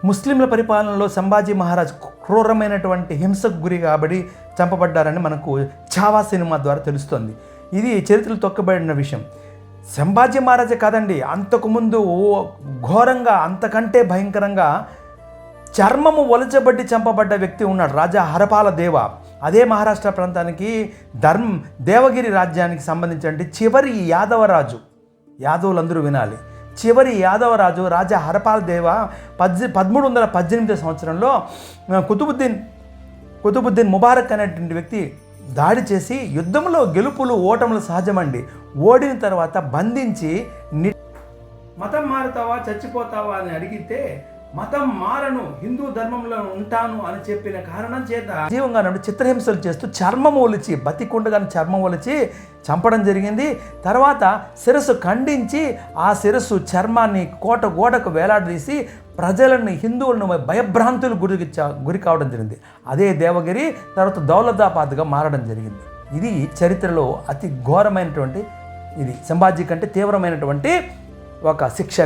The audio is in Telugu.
ముస్లింల పరిపాలనలో సంభాజీ మహారాజ్ క్రూరమైనటువంటి హింసకు గురి కాబడి చంపబడ్డారని మనకు ఛావా సినిమా ద్వారా తెలుస్తుంది. ఇది చరిత్రలో తొక్కబడిన విషయం. సంభాజీ మహారాజే కాదండి, అంతకుముందు ఘోరంగా అంతకంటే భయంకరంగా చర్మము ఒలచబడి చంపబడ్డ వ్యక్తి ఉన్నాడు, రాజా హరపాల దేవ. అదే మహారాష్ట్ర ప్రాంతానికి దేవగిరి రాజ్యానికి సంబంధించిన చివరి యాదవరాజు, యాదవులందరూ వినాలి, చివరి యాదవరాజు రాజా హరపాల దేవ 1318 సంవత్సరంలో కుతుబుద్దీన్ ముబారక్ అనేటువంటి వ్యక్తి దాడి చేసి యుద్ధంలో గెలుపులు ఓటములు సహజమండి. ఓడిన తర్వాత బంధించి మతం మారుతావా చచ్చిపోతావా అని అడిగితే మతం మారను, హిందూ ధర్మంలో ఉంటాను అని చెప్పిన కారణం చేత జీవంగా నుండి చిత్రహింసలు చేస్తూ చర్మం ఒలిచి, బతికుండగానే చర్మం ఒలిచి చంపడం జరిగింది. తర్వాత శిరస్సు ఖండించి ఆ శిరస్సు చర్మాన్ని గోడకు వేలాడదీసి ప్రజలను, హిందువులను భయభ్రాంతులు గురి కావడం జరిగింది. అదే దేవగిరి తర్వాత దౌలతాబాద్గా మారడం జరిగింది. ఇది చరిత్రలో అతి ఘోరమైనటువంటి, ఇది సంభాజీ కంటే తీవ్రమైనటువంటి ఒక శిక్ష.